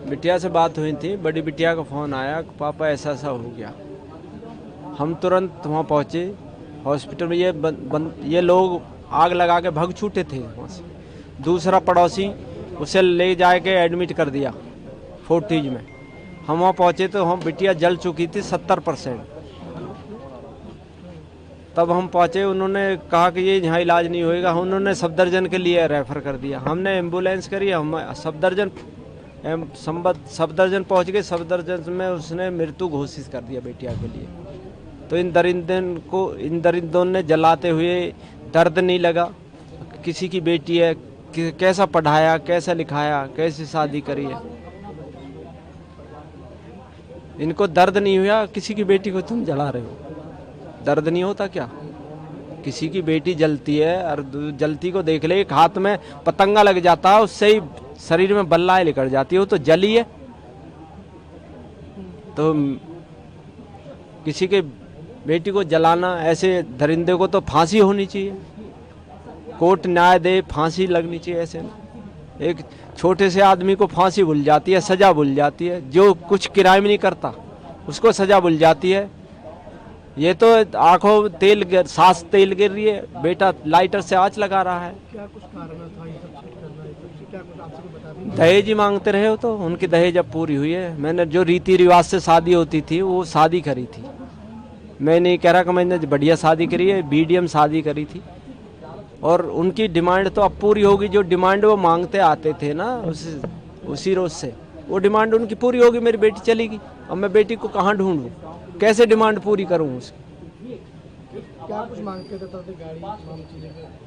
बिटिया से बात हुई थी, बड़ी बिटिया का फोन आया कि पापा ऐसा ऐसा हो गया। हम तुरंत वहाँ पहुँचे हॉस्पिटल में। ये लोग आग लगा के भाग छूटे थे वहाँ से। दूसरा पड़ोसी उसे ले जाके एडमिट कर दिया फोर्टिज में। हम वहाँ पहुँचे तो हम बिटिया जल चुकी थी 70%। तब हम पहुँचे, उन्होंने कहा कि ये यहाँ इलाज नहीं होएगा। उन्होंने सफदरजंग के लिए रेफ़र कर दिया। हमने एम्बुलेंस करी, हम सफदरजंग पहुँच गए। सफदरजंग में उसने मृत्यु घोषित कर दिया बिटिया के लिए। तो इन दरिंदों ने जलाते हुए दर्द नहीं लगा। किसी की बेटी है, कैसा पढ़ाया, कैसा लिखाया, कैसी शादी करी है। इनको दर्द नहीं हुआ। किसी की बेटी को तुम जला रहे हो, दर्द नहीं होता क्या? किसी की बेटी जलती है और जलती को देख ले, एक हाथ में पतंगा लग जाता है, उससे ही शरीर में बल्लाएं निकल जाती है। वो तो जली है। तो किसी के बेटी को जलाना, ऐसे दरिंदे को तो फांसी होनी चाहिए। कोर्ट न्याय दे, फांसी लगनी चाहिए। ऐसे एक छोटे से आदमी को फांसी भूल जाती है, सजा भूल जाती है। जो कुछ क्राइम नहीं करता उसको सजा भूल जाती है। ये तो आंखों सांस तेल गिर रही है, बेटा लाइटर से आंच लगा रहा है। क्या कुछ कारण था ये सब चीज करना है? क्या कुछ आपसे बता दें? दहेज ही मांगते रहे हो तो उनकी दहेज अब पूरी हुई है। मैंने जो रीति रिवाज से शादी होती थी वो शादी करी थी। मैं नहीं कह रहा कि मैंने बढ़िया शादी करी है, बीडीएम शादी करी थी। और उनकी डिमांड तो अब पूरी होगी। जो डिमांड वो मांगते आते थे ना उसी रोज से, वो डिमांड उनकी पूरी होगी। मेरी बेटी चलेगी। अब मैं बेटी को कहाँ ढूंढूं, कैसे डिमांड पूरी करूं उसकी? क्या कुछ मांगते थे? तो गाड़ी मांग करते थे?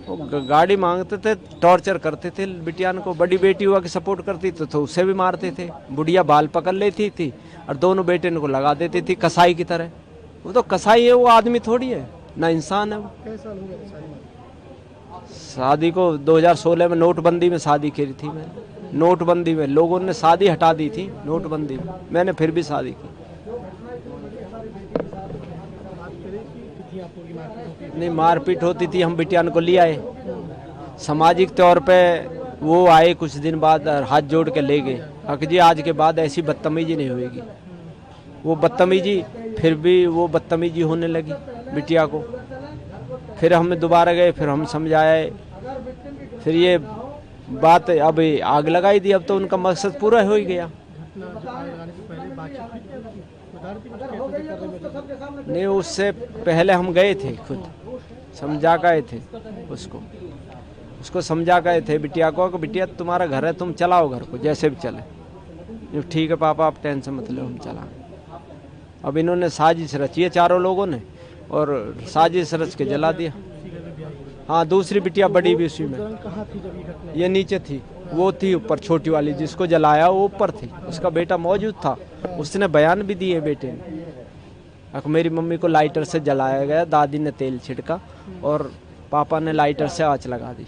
वो गाड़ी मांगते थे, टॉर्चर करते थे बिटियान को। बड़ी बेटी हुआ कि सपोर्ट करती तो उससे भी मारते थे। बुढ़िया बाल पकड़ लेती थी और दोनों बेटे को लगा देती थी कसाई की तरह। वो तो कसाई है, वो आदमी थोड़ी है, ना इंसान है वो। कैसा हो गया शादी को 2016 में नोटबंदी में शादी करी थी मैंने। नोटबंदी में लोगों ने शादी हटा दी थी, नोटबंदी में मैंने फिर भी शादी की। नहीं, मारपीट होती थी। हम बिटियान को ले आए सामाजिक तौर पे। वो आए कुछ दिन बाद, हाथ जोड़ के ले गए। हक जी आज के बाद ऐसी बदतमीजी नहीं होगी। वो बदतमीजी, फिर भी वो बदतमीजी होने लगी बिटिया को। फिर हम दोबारा गए, फिर हम समझाए। फिर ये बात अब आग लगाई दी। अब तो उनका मकसद पूरा हो ही गया। नहीं, उससे पहले हम गए थे, खुद समझा गए थे उसको समझा गए थे बिटिया को कि बिटिया तुम्हारा घर है, तुम चलाओ घर को जैसे भी चले। ठीक है पापा, आप टेंशन मत लो, हम चला। अब इन्होंने साजिश रची है चारों लोगों ने, और साजिश रच के जला दिया। हाँ, दूसरी बिटिया बड़ी भी उसी में। कहाँ थी जब ये घटना? ये नीचे थी, वो थी ऊपर। छोटी वाली जिसको जलाया वो ऊपर थी। उसका बेटा मौजूद था, उसने बयान भी दिए बेटे ने। मेरी मम्मी को लाइटर से जलाया गया, दादी ने तेल छिड़का और पापा ने लाइटर से आँच लगा दी,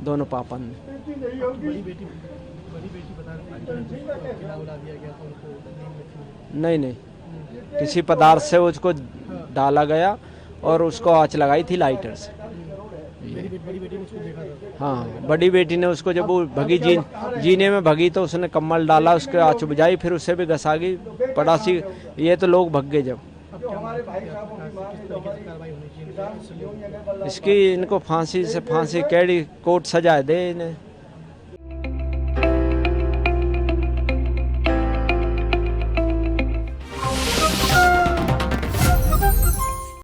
दोनों पापा ने। बड़ी बेटी बता रही थी खिला उला दिया गया था उनको? नहीं, किसी पदार्थ से उसको डाला गया और उसको आँच लगाई थी लाइटर से। बड़ी बेटी ने उसको देखा था? हाँ, बड़ी बेटी ने उसको, जब वो भगी जीने में भगी तो उसने कम्बल डाला, उसके आँच बुझाई, फिर उससे भी घसा गई पड़ासी। ये तो लोग भग गए जब। इसकी इनको फांसी कैडी कोर्ट सजा दे इन्हें।